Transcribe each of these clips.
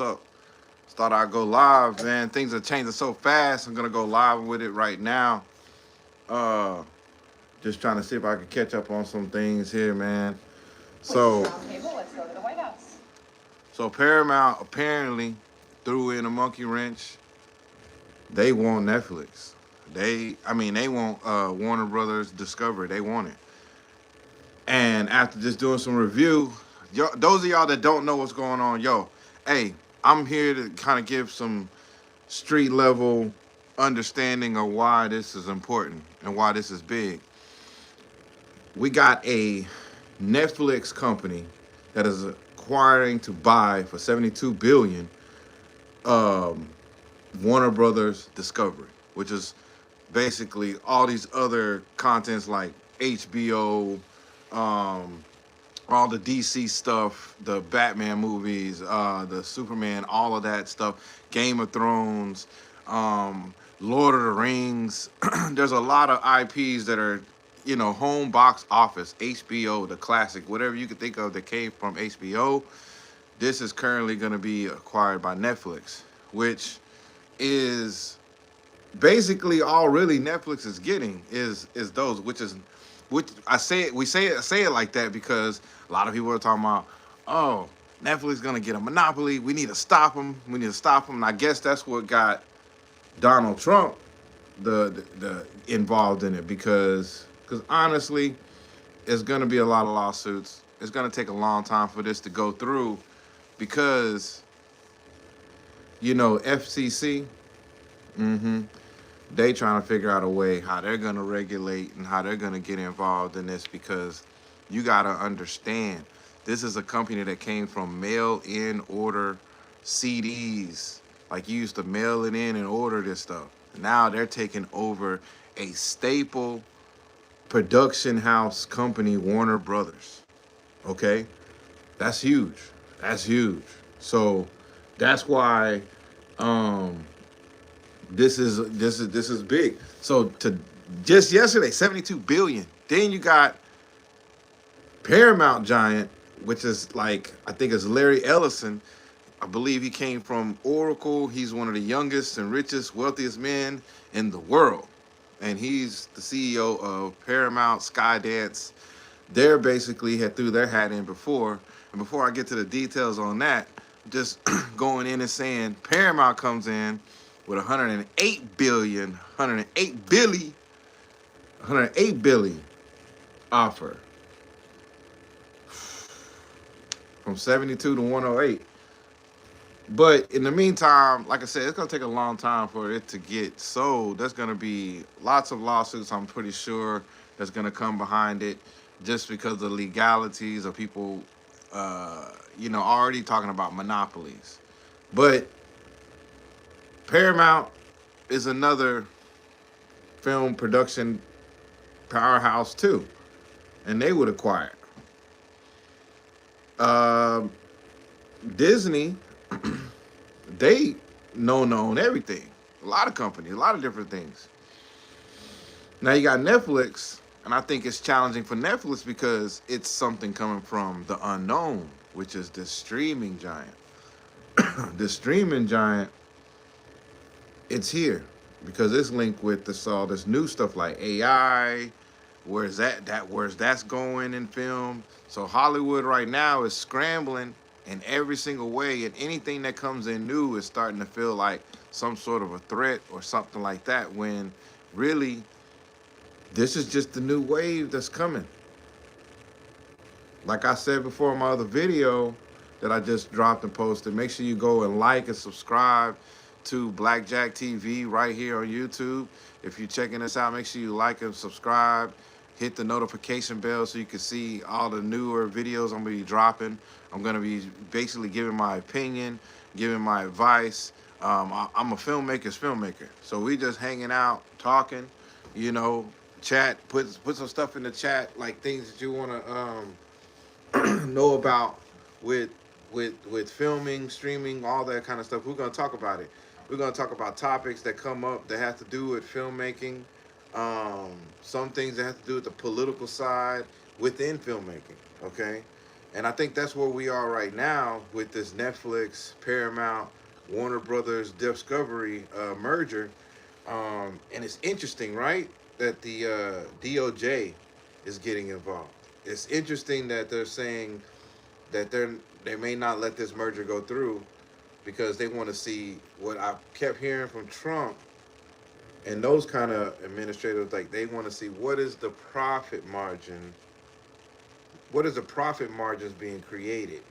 what's up? Just thought I'd go live, man. Things are changing so fast. I'm gonna go live with it right now. Uh, just trying to see if I can catch up on some things here, man. So, Let's go to the White House. so Paramount apparently threw in a monkey wrench. They want Netflix. They want Warner Brothers Discovery. They want it. And after just doing some review, those of y'all that don't know what's going on, hey, I'm here to kind of give some street level understanding of why this is important and why this is big. We got a Netflix company that is acquiring to buy for 72 billion Warner Brothers Discovery, which is basically all these other contents like HBO, all the DC stuff, the Batman movies, the Superman, all of that stuff, Game of Thrones, Lord of the Rings. There's a lot of IPs that are, home box office, HBO, the classic, whatever you could think of that came from HBO. This is currently going to be acquired by Netflix, which is basically all really Netflix is getting is those, which we say it like that because a lot of people are talking about, oh, Netflix is gonna get a monopoly. We need to stop them. We need to stop them. And I guess that's what got Donald Trump the involved in it because honestly, it's gonna be a lot of lawsuits. It's gonna take a long time for this to go through because FCC. They trying to figure out a way how they're going to regulate and how they're going to get involved in this because you got to understand this is a company that came from mail-in order CDs. Like you used to mail it in and order this stuff. Now they're taking over a staple production house company, Warner Brothers. Okay? That's huge. That's huge. So that's why this is big. So to just yesterday, 72 billion. Then you got Paramount giant, which is like I think it's Larry Ellison. I believe he came from Oracle. He's one of the youngest and richest, wealthiest men in the world, and he's the CEO of Paramount, Skydance. They're basically had threw their hat in before. And before I get to the details on that, just going in and saying Paramount comes in with 108 billion offer from 72 to 108. But in the meantime, like I said, it's going to take a long time for it to get sold. There's going to be lots of lawsuits, I'm pretty sure, that's going to come behind it just because of the legalities of people, already talking about monopolies. But Paramount is another film production powerhouse too, and they would acquire it. Disney, they own everything. A lot of companies, a lot of different things. Now you got Netflix, and I think it's challenging for Netflix because it's something coming from the unknown, which is the streaming giant. The streaming giant, it's here because it's linked with all this new stuff like AI. Where's that's going in film? So Hollywood right now is scrambling in every single way, and anything that comes in new is starting to feel like some sort of a threat or something like that. When really, this is just the new wave that's coming. Like I said before in my other video that I just dropped and posted, make sure you go and like and subscribe to BLKJAGtv right here on YouTube. If you're checking this out, make sure you like and subscribe. Hit the notification bell so you can see all the newer videos I'm going to be dropping. I'm going to be basically giving my opinion, giving my advice. I'm a filmmaker's filmmaker. So we just hanging out, talking, chat, put some stuff in the chat, like things that you want to know about with filming, streaming, all that kind of stuff. We're going to talk about it. We're going to talk about topics that come up that have to do with filmmaking. Some things that have to do with the political side within filmmaking, okay? And I think that's where we are right now with this Netflix, Paramount, Warner Brothers Discovery merger. And it's interesting, right, that the DOJ is getting involved. It's interesting that they're saying that they may not let this merger go through because they want to see what I kept hearing from Trump and those kind of administrators. Like they want to see what is the profit margin, what is the profit margins being created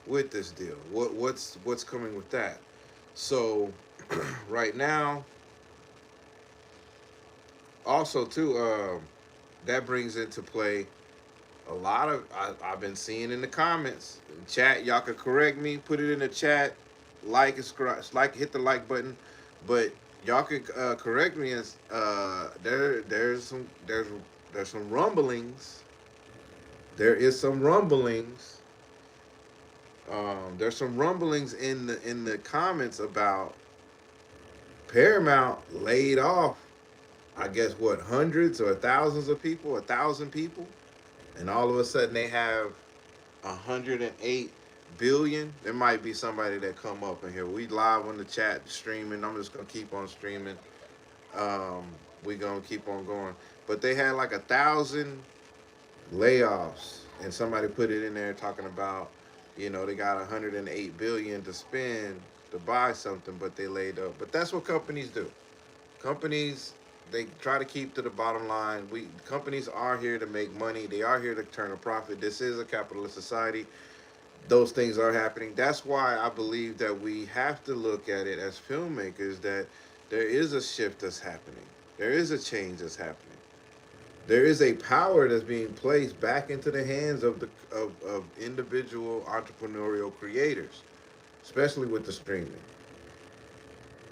with this deal. What's coming with that? So right now, also too, that brings into play a lot of I've been seeing in the comments, in chat. Y'all can correct me, put it in the chat, like and subscribe, like hit the like button, but y'all can correct me as there's some rumblings. There is some rumblings. There's some rumblings in the comments about Paramount laid off, I guess what, hundreds or thousands of people, 1,000 people, and all of a sudden they have 108 billion. There might be somebody that come up in here. We live on the chat streaming. I'm just gonna keep on streaming. Um, we gonna keep on going. But they had like 1,000 layoffs, and somebody put it in there talking about, they got 108 billion to spend to buy something, but they laid up. But that's what companies do. Companies, they try to keep to the bottom line. Companies are here to make money. They are here to turn a profit. This is a capitalist society. Those things are happening. That's why I believe that we have to look at it as filmmakers, that there is a shift that's happening. There is a change that's happening. There is a power that's being placed back into the hands of of individual entrepreneurial creators, especially with the streaming.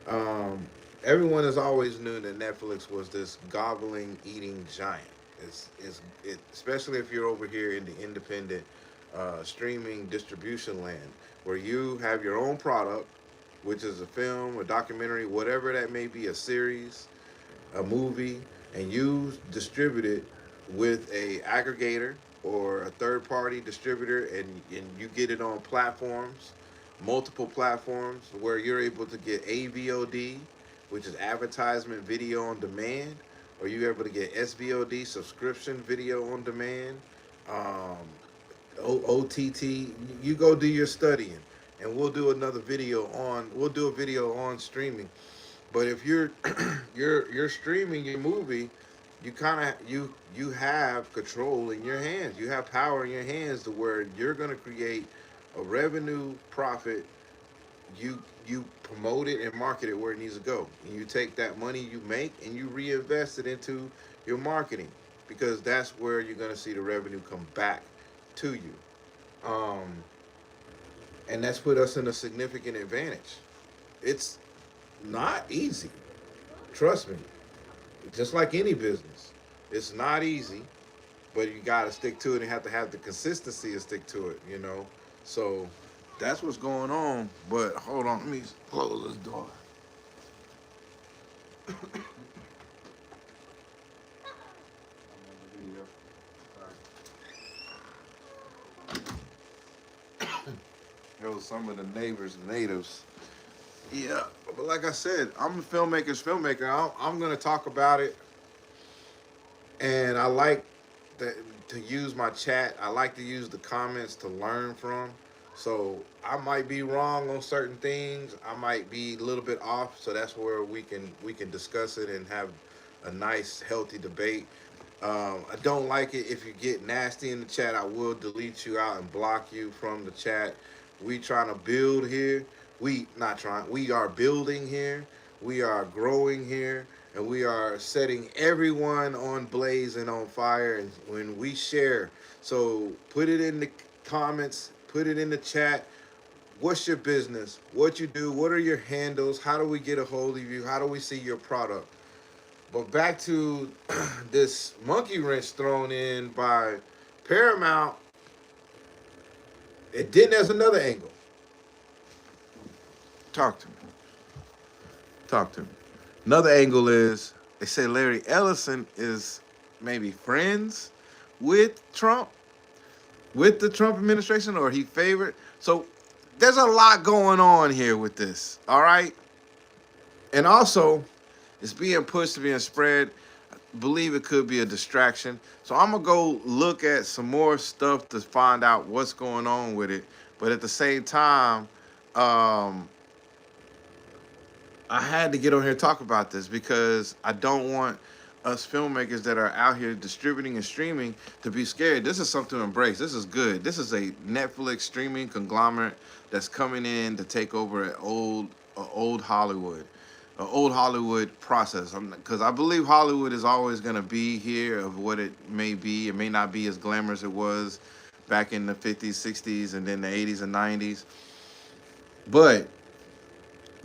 Um, Everyone has always knew that Netflix was this gobbling, eating giant. Especially if you're over here in the independent streaming distribution land, where you have your own product, which is a film, a documentary, whatever that may be, a series, a movie, and you distribute it with a aggregator or a third party distributor, and you get it on platforms, multiple platforms, where you're able to get AVOD, which is advertisement video on demand, or you're able to get SVOD, subscription video on demand, um, OTT. You go do your studying, and we'll do a video on streaming. But if you're you're streaming your movie, you kind of you have control in your hands. You have power in your hands to where you're going to create a revenue profit. You promote it and market it where it needs to go. And you take that money you make and you reinvest it into your marketing, because that's where you're going to see the revenue come back to you. Um, and that's put us in a significant advantage. It's not easy. Trust me. Just like any business, it's not easy, but you got to stick to it and have to have the consistency to stick to it. So that's what's going on. But hold on, let me close this door. There was some of the natives. Yeah, but like I said, I'm a filmmaker's filmmaker. I'm gonna talk about it, and I like to use my chat. I like to use the comments to learn from. So I might be wrong on certain things. I might be a little bit off. So that's where we can discuss it and have a nice, healthy debate. I don't like it if you get nasty in the chat. I will delete you out and block you from the chat. We trying to build here. We not trying. We are building here. We are growing here, and we are setting everyone on blaze and on fire. And when we share, so put it in the comments. Put it in the chat. What's your business? What you do? What are your handles? How do we get a hold of you? How do we see your product? But back to this monkey wrench thrown in by Paramount. It didn't. There's another angle. Talk to me. Talk to me. Another angle is they say Larry Ellison is maybe friends with Trump. with the Trump administration or he favored. So there's a lot going on here with this. All right. And also, it's being pushed to being spread. I believe it could be a distraction. So I'm gonna go look at some more stuff to find out what's going on with it. But at the same time, um, I had to get on here and talk about this because I don't want us filmmakers that are out here distributing and streaming to be scared. This is something to embrace. This is good. This is a Netflix streaming conglomerate that's coming in to take over an old Hollywood, an old Hollywood process. Because I believe Hollywood is always going to be here of what it may be. It may not be as glamorous as it was back in the 50s, 60s, and then the 80s and 90s. But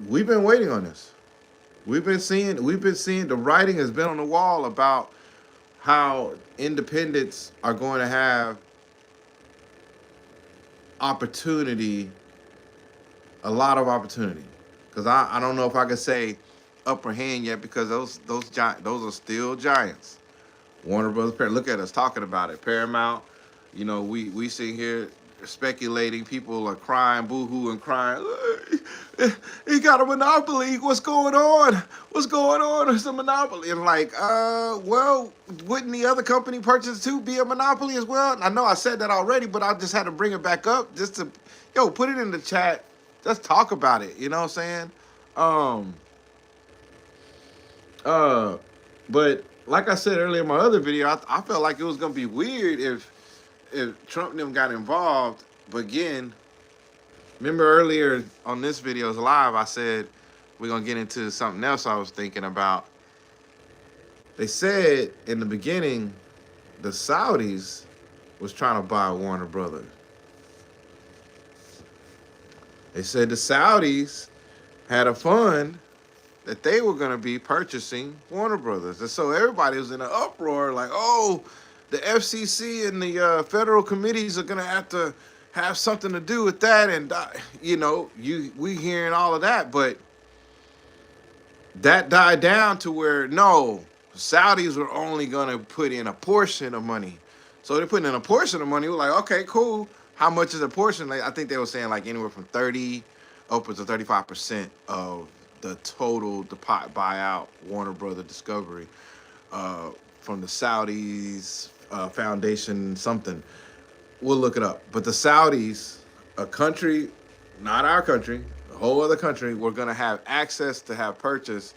we've been waiting on this. We've been seeing the writing has been on the wall about how independents are going to have opportunity, a lot of opportunity. Because I don't know if I could say upper hand yet because those are still giants. Warner Brothers, look at us talking about it. Paramount, you know, we sit here speculating. People are crying, boo-hoo, and crying. He got a monopoly. What's going on? What's going on? It's a monopoly. And like, well, wouldn't the other company purchase too be a monopoly as well? I know I said that already, but I just had to bring it back up just to, put it in the chat. Let's talk about it. You know what I'm saying? But like I said earlier in my other video, I felt like it was gonna be weird if Trump and them got involved. But again, remember earlier on this video's live, I said we're gonna get into something else I was thinking about. They said in the beginning the Saudis was trying to buy Warner Brothers. They said the Saudis had a fund that they were going to be purchasing Warner Brothers. And so everybody was in an uproar like, oh, the FCC and the federal committees are going to have something to do with that. And, we hearing all of that. But that died down to where, no, Saudis were only going to put in a portion of money. So they're putting in a portion of money. We're like, okay, cool. How much is a portion? Like, I think they were saying like anywhere from 30 upwards of 35% of the total buyout Warner Brother Discovery from the Saudis foundation something. We'll look it up. But the Saudis, a country, not our country, a whole other country, we're going to have access to have purchased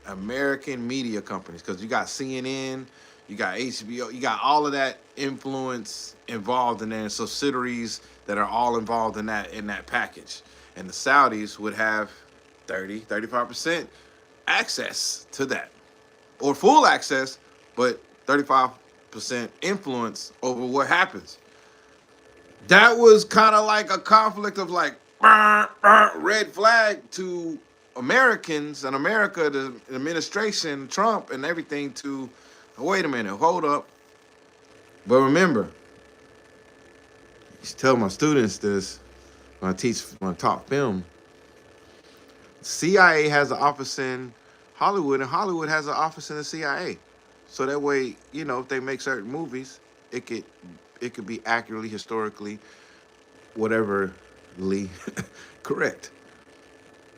American media companies because you got CNN, you got HBO, you got all of that influence involved in there and subsidiaries that are all involved in that package. And the Saudis would have 35% access to that. Or full access, but 35% influence over what happens. That was kind of like a conflict of like red flag to Americans and America, the administration, Trump and everything to, wait a minute, hold up. But remember, I used to tell my students this when I taught film. CIA has an office in Hollywood, and Hollywood has an office in the CIA. So that way, if they make certain movies, it could be accurately, historically, whateverly correct.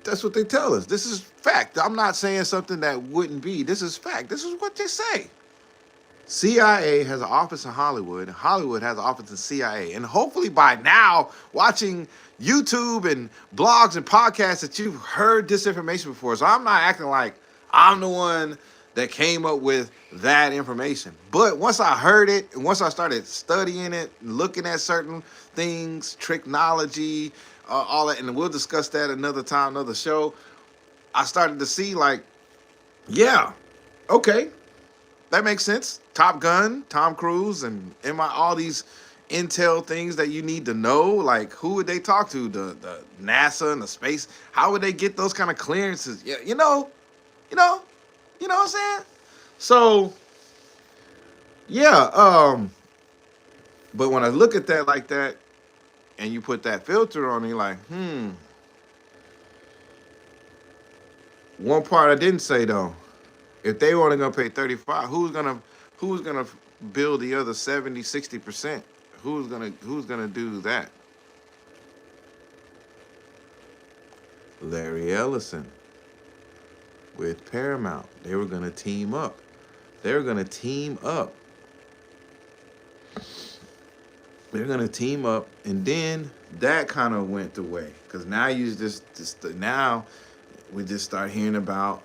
That's what they tell us. This is fact. I'm not saying something that wouldn't be. This is fact. This is what they say. CIA has an office in Hollywood, and Hollywood has an office in CIA. And hopefully by now, watching YouTube and blogs and podcasts that you've heard this information before. So I'm not acting like I'm the one that came up with that information. But once I heard it, and once I started studying it, looking at certain things, technology, all that, and we'll discuss that another time, another show, I started to see like, yeah, okay, that makes sense. Top Gun, Tom Cruise, and all these intel things that you need to know. Like, who would they talk to? The NASA and the space. How would they get those kind of clearances? Yeah, you know what I'm saying? So, yeah. But when I look at that like that, and you put that filter on, you're like, One part I didn't say though. If they only gonna pay 35, who's gonna build the other 70, 60%? Who's gonna do that? Larry Ellison with Paramount. They were gonna team up. They were gonna team up. They're gonna team up, and then that kind of went away because now you just now we just start hearing about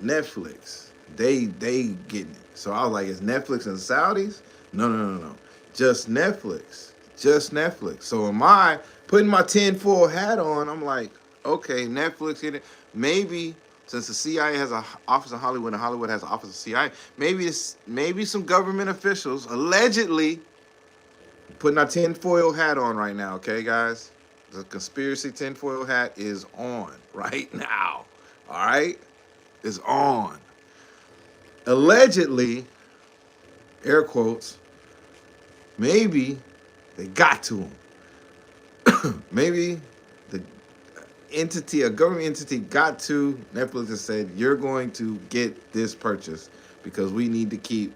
Netflix. They getting it. So I was like, is Netflix and Saudis? No. Just Netflix. Just Netflix. So am I putting my tinfoil hat on? I'm like, okay, Netflix get it. Maybe since the CIA has an office in Hollywood and Hollywood has an office in CIA, maybe some government officials allegedly putting our tinfoil hat on right now, okay, guys? The conspiracy tinfoil hat is on right now. All right? Is on. Allegedly, air quotes, maybe they got to him. Maybe the entity, a government entity, got to Netflix and said, you're going to get this purchase because we need to keep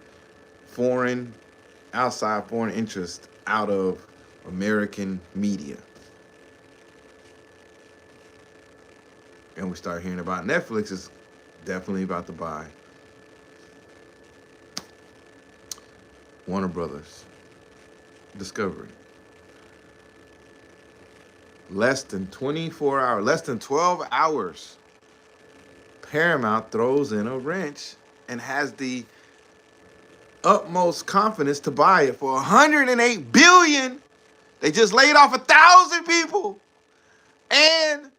outside foreign interest out of American media. And we start hearing about Netflix is definitely about to buy Warner Brothers Discovery. Less than 24 hours, less than 12 hours, Paramount throws in a wrench and has the utmost confidence to buy it for $108 billion. They just laid off 1,000 people. And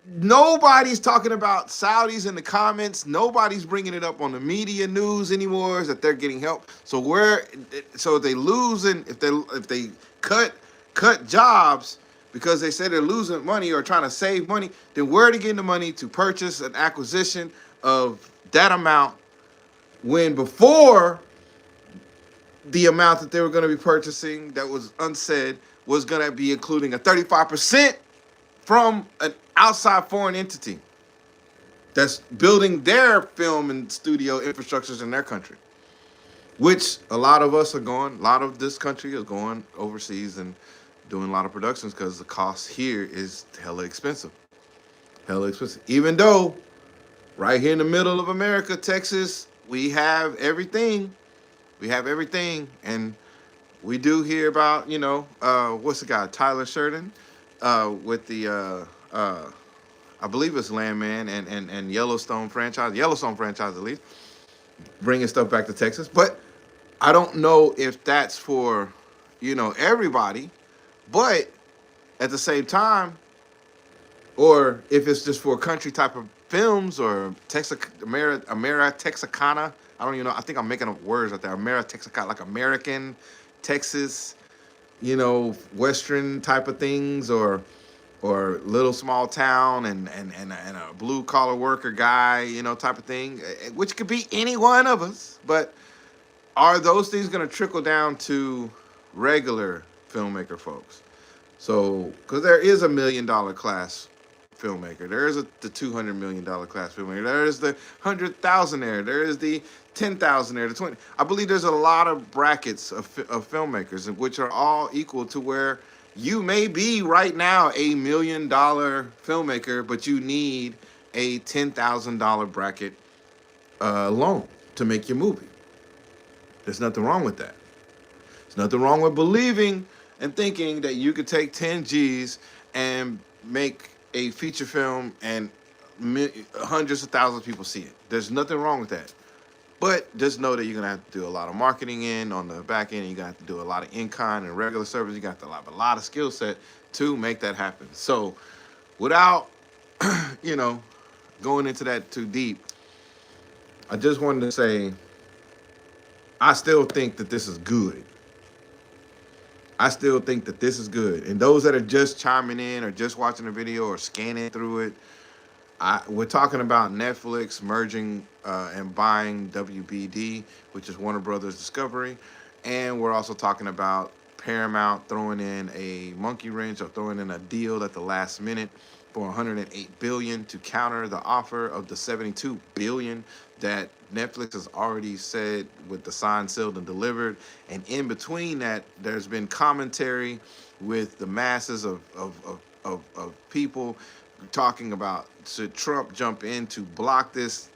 nobody's talking about Saudis in the comments. Nobody's bringing it up on the media news anymore. Is that they're getting help? So if they losing, if they cut jobs because they say they're losing money or trying to save money, then where are they getting the money to purchase an acquisition of that amount when before the amount that they were going to be purchasing that was unsaid was going to be including a 35% from an outside foreign entity that's building their film and studio infrastructures in their country, which a lot of us are going, a lot of this country is going overseas and doing a lot of productions because the cost here is hella expensive. Even though right here in the middle of America, Texas, we have everything. And we do hear about, what's the guy, Tyler Sheridan, with the, I believe it's Landman and Yellowstone franchise at least, bringing stuff back to Texas. But I don't know if that's for, everybody, but at the same time, or if it's just for country type of films or Texicana. I don't even know. I think I'm making up words out there. Texicana, like American, Texas, Western type of things, or little small town and a blue collar worker guy, type of thing, which could be any one of us. But are those things going to trickle down to regular filmmaker folks? So, because there is $1 million class filmmaker, there is the $200 million class filmmaker, there is the 100,000 there is the 10,000 there, the 20. I believe there's a lot of brackets of filmmakers, which are all equal to where you may be right now a $1 million filmmaker, but you need a $10,000 bracket loan to make your movie. There's nothing wrong with that. There's nothing wrong with believing and thinking that you could take 10 G's and make a feature film and hundreds of thousands of people see it. There's nothing wrong with that. But just know that you're going to have to do a lot of marketing on the back end. You're going to have to do a lot of in-kind and regular service. You got to have a lot of skill set to make that happen. So without, going into that too deep, I just wanted to say, I still think that this is good. And those that are just chiming in or just watching the video or scanning through it, we're talking about Netflix merging and buying WBD, which is Warner Brothers Discovery. And we're also talking about Paramount throwing in a monkey wrench or throwing in a deal at the last minute for 108 billion to counter the offer of the 72 billion that Netflix has already said with the signed, sealed, and delivered. And in between that, there's been commentary with the masses of people talking about, should Trump jump in to block this,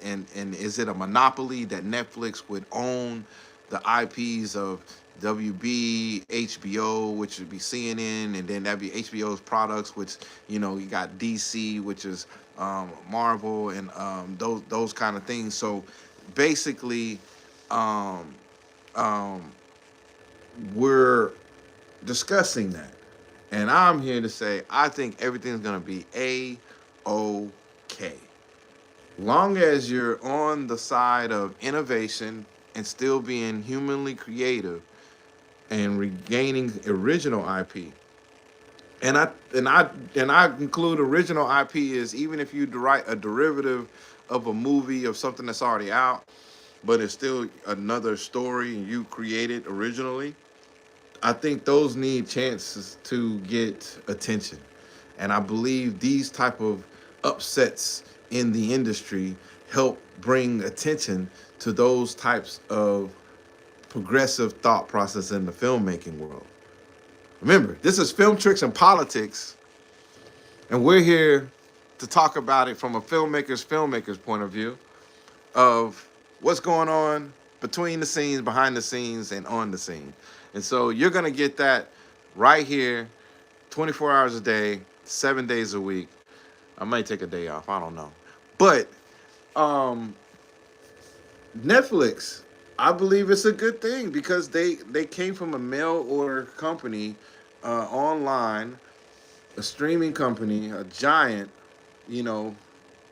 and is it a monopoly that Netflix would own the IPs of WB, HBO, which would be CNN, and then that'd be HBO's products, which, you know, you got DC, which is Marvel, and those kind of things. So basically, um, um, we're discussing that, and I'm here to say I think everything's gonna be a-okay, long as you're on the side of innovation and still being humanly creative and regaining original IP. And I include original IP is even if you write a derivative of a movie of something that's already out, but it's still another story and you created originally. I think those need chances to get attention, and I believe these type of upsets in the industry help bring attention to those types of progressive thought process in the filmmaking world. Remember, this is Film Tricks and Politics, and we're here to talk about it from a filmmaker's point of view of what's going on between the scenes, behind the scenes, and on the scene. And so you're gonna get that right here, 24 hours a day, 7 days a week. I might take a day off, I don't know. But um Netflix, I believe it's a good thing because they came from a mail order company, online, a streaming company, a giant, you know,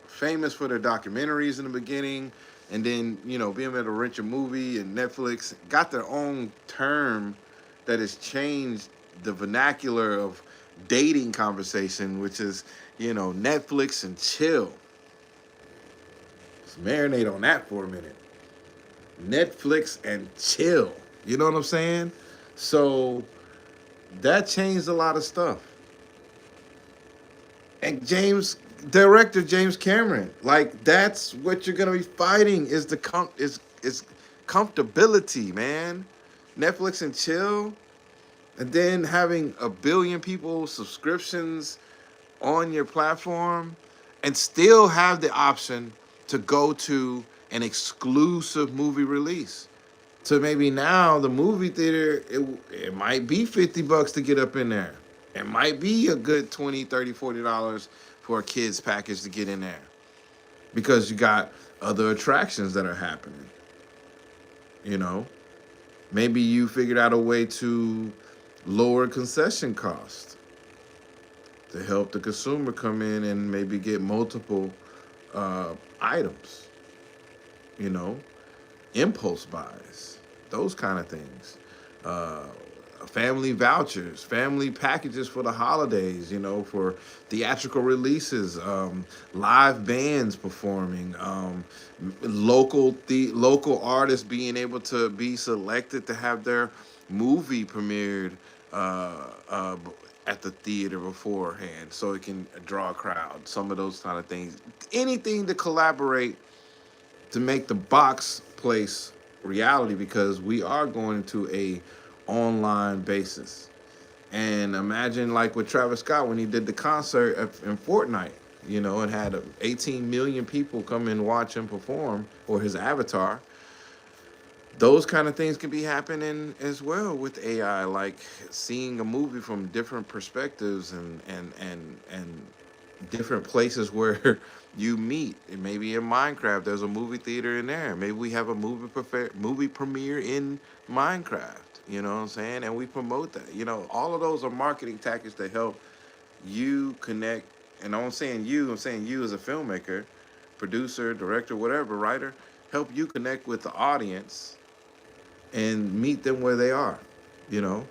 famous for their documentaries in the beginning, and then, you know, being able to rent your movie. And Netflix got their own term that has changed the vernacular of dating conversation, which is, you know, Netflix and chill. Let's marinate on that for a minute. Netflix and chill. You know what I'm saying? So that changed a lot of stuff. And director James Cameron, like that's what you're gonna be fighting is is comfortability, man. Netflix and chill, and then having a billion people subscriptions on your platform, and still have the option to go to an exclusive movie release. So maybe now the movie theater, it might be $50 to get up in there. It might be a good 20, 30, $40 for a kids package to get in there because you got other attractions that are happening. You know, maybe you figured out a way to lower concession cost to help the consumer come in and maybe get multiple items. You know, impulse buys, those kind of things. Uh, Family vouchers, family packages for the holidays, you know, for theatrical releases, live bands performing, local artists being able to be selected to have their movie premiered at the theater beforehand so it can draw a crowd, some of those kind of things. Anything to collaborate to make the box place reality, because we are going to a online basis. And imagine like with Travis Scott when he did the concert in Fortnite, you know, and had 18 million people come and watch him perform, or his avatar. Those kind of things can be happening as well with AI, like seeing a movie from different perspectives and different places where you meet. And maybe in Minecraft, there's a movie theater in there. Maybe we have a movie premiere in Minecraft. You know what I'm saying? And we promote that. You know, all of those are marketing tactics that help you connect. And I'm saying you as a filmmaker, producer, director, whatever, writer, help you connect with the audience and meet them where they are. You know,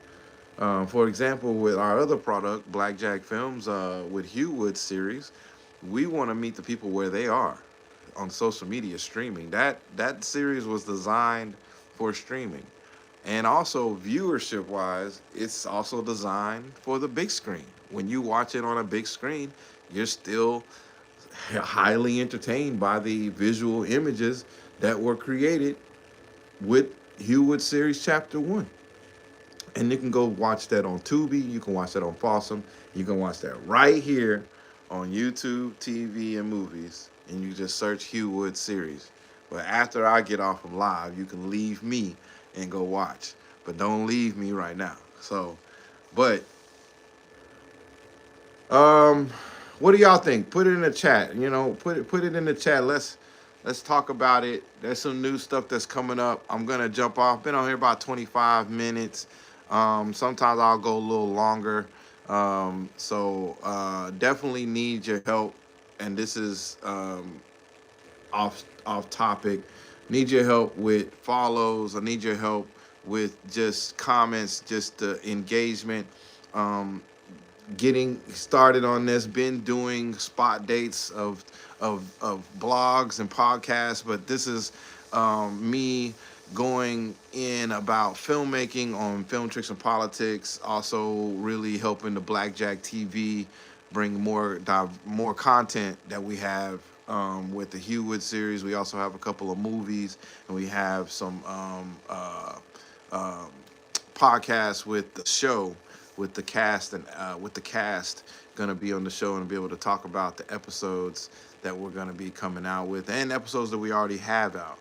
for example, with our other product, Blackjack Films, with Hugh Wood's series, we want to meet the people where they are on social media streaming. That series was designed for streaming, And also viewership wise, it's also designed for the big screen. When you watch it on a big screen, you're still highly entertained by the visual images that were created with Hewwood Series Chapter 1. And you can go watch that on Tubi, you can watch that on Fossum, you can watch that right here on YouTube, TV, and movies. And you just search Hewwood Series. But after I get off of live, you can leave me and go watch. But don't leave me right now. So, but um, what do y'all think? Put it in the chat. You know, put it in the chat. Let's talk about it. There's some new stuff that's coming up. I'm gonna jump off. Been on here about 25 minutes. Sometimes I'll go a little longer. So definitely need your help. And this is off topic. Need your help with follows. I need your help with just comments, just engagement. Um, Getting started on this. Been doing spot dates of blogs and podcasts, but this is me going in about filmmaking on film tricks and politics. Also, really helping the Blackjack TV bring more content that we have with the Hewwood series. We also have a couple of movies, and we have some um, podcasts with the show, with the cast, and with the cast going to be on the show and be able to talk about the episodes that we're going to be coming out with and episodes that we already have out.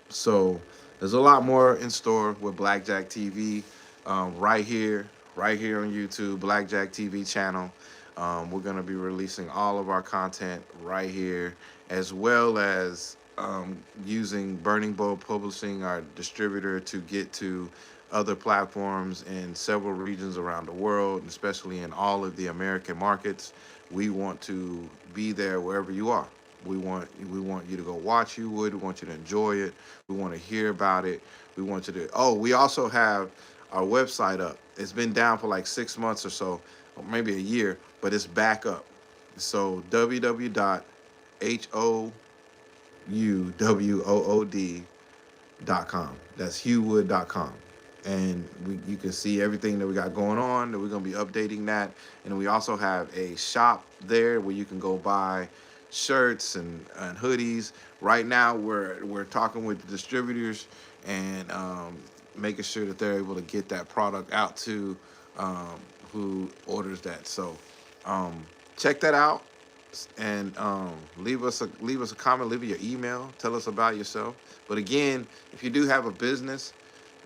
So there's a lot more in store with Blackjack TV, right here on YouTube, Blackjack TV channel. We're going to be releasing all of our content right here, as well as using Burning Bow Publishing, our distributor, to get to other platforms in several regions around the world, especially in all of the American markets. We want to be there wherever you are. We want you to go watch Hewwood. We want you to enjoy it. We want to hear about it. We want you to. Oh, we also have our website up. It's been down for like 6 months or so, or maybe a year, but it's back up. So www.howwood.com. That's hewwood.com. And you can see everything that we got going on, that we're going to be updating that. And we also have a shop there where you can go buy shirts and hoodies. Right now, we're talking with the distributors and making sure that they're able to get that product out to who orders that. So check that out, and leave us a comment, leave your email, tell us about yourself. But again, if you do have a business,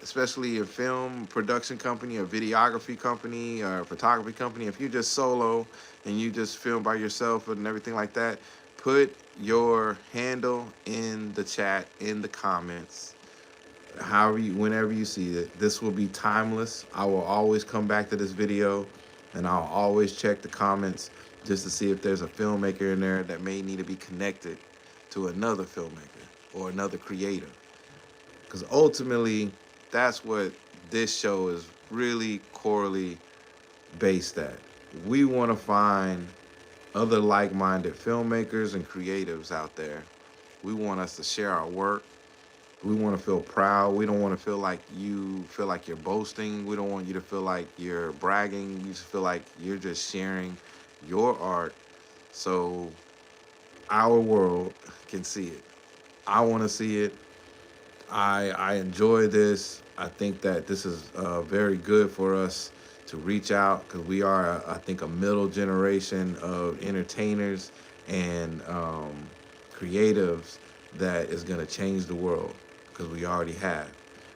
especially a film production company, a videography company, or a photography company, if you're just solo and you just film by yourself and everything like that, put your handle in the chat, in the comments, whenever you see it. This will be timeless. I will always come back to this video, and I'll always check the comments just to see if there's a filmmaker in there that may need to be connected to another filmmaker or another creator. Because ultimately, that's what this show is really corely based at. We want to find other like-minded filmmakers and creatives out there. We want us to share our work. We want to feel proud. We don't want to feel like you're boasting. We don't want you to feel like you're bragging. You just feel like you're just sharing your art so our world can see it. I want to see it. I enjoy this. I think that this is very good for us to reach out, because we are, I think, a middle generation of entertainers and creatives that is going to change the world, because we already have.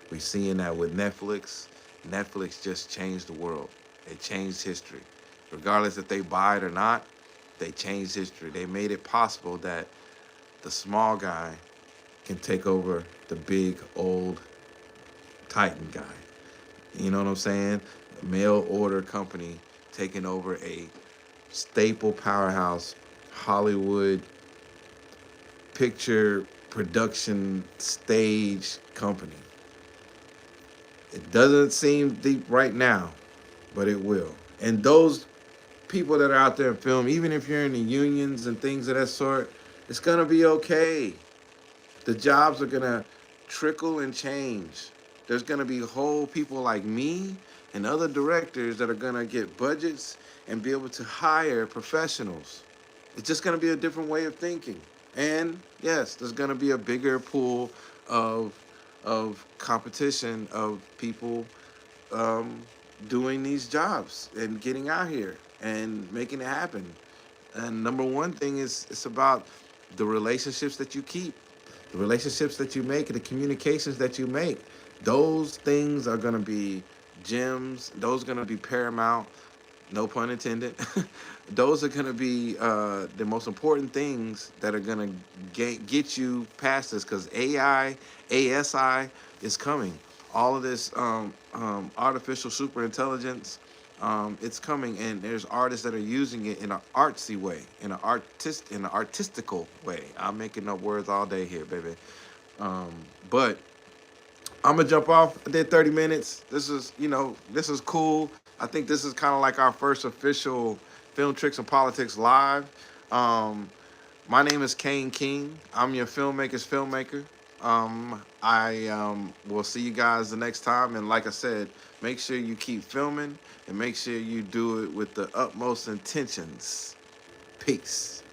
We're seeing that with Netflix. Netflix just changed the world. It changed history. Regardless if they buy it or not, they changed history. They made it possible that the small guy can take over the big old Titan guy. You know what I'm saying? A mail order company taking over a staple powerhouse Hollywood picture production stage company. It doesn't seem deep right now, but it will. And those people that are out there in film, even if you're in the unions and things of that sort, it's gonna be okay. The jobs are gonna trickle and change. there's going to be whole people like me and other directors that are going to get budgets and be able to hire professionals. It's just going to be a different way of thinking. And yes, there's going to be a bigger pool of competition of people um, doing these jobs and getting out here and making it happen. And number one thing is it's about the relationships that you keep, the relationships that you make, and the communications that you make. Those things are gonna be gems. Those are gonna be paramount. No pun intended. Those are gonna be the most important things that are gonna get you past this, because AI, ASI is coming. All of this artificial super intelligence, it's coming, and there's artists that are using it in an artsy way, in an artistical way. I'm making up words all day here, baby. But I'm gonna jump off. I did 30 minutes. This is cool. I think this is kind of like our first official Film Tricks and Politics live. Um, my name is Kane King. I'm your filmmaker's filmmaker. I will see you guys the next time. And like I said, make sure you keep filming and make sure you do it with the utmost intentions. Peace.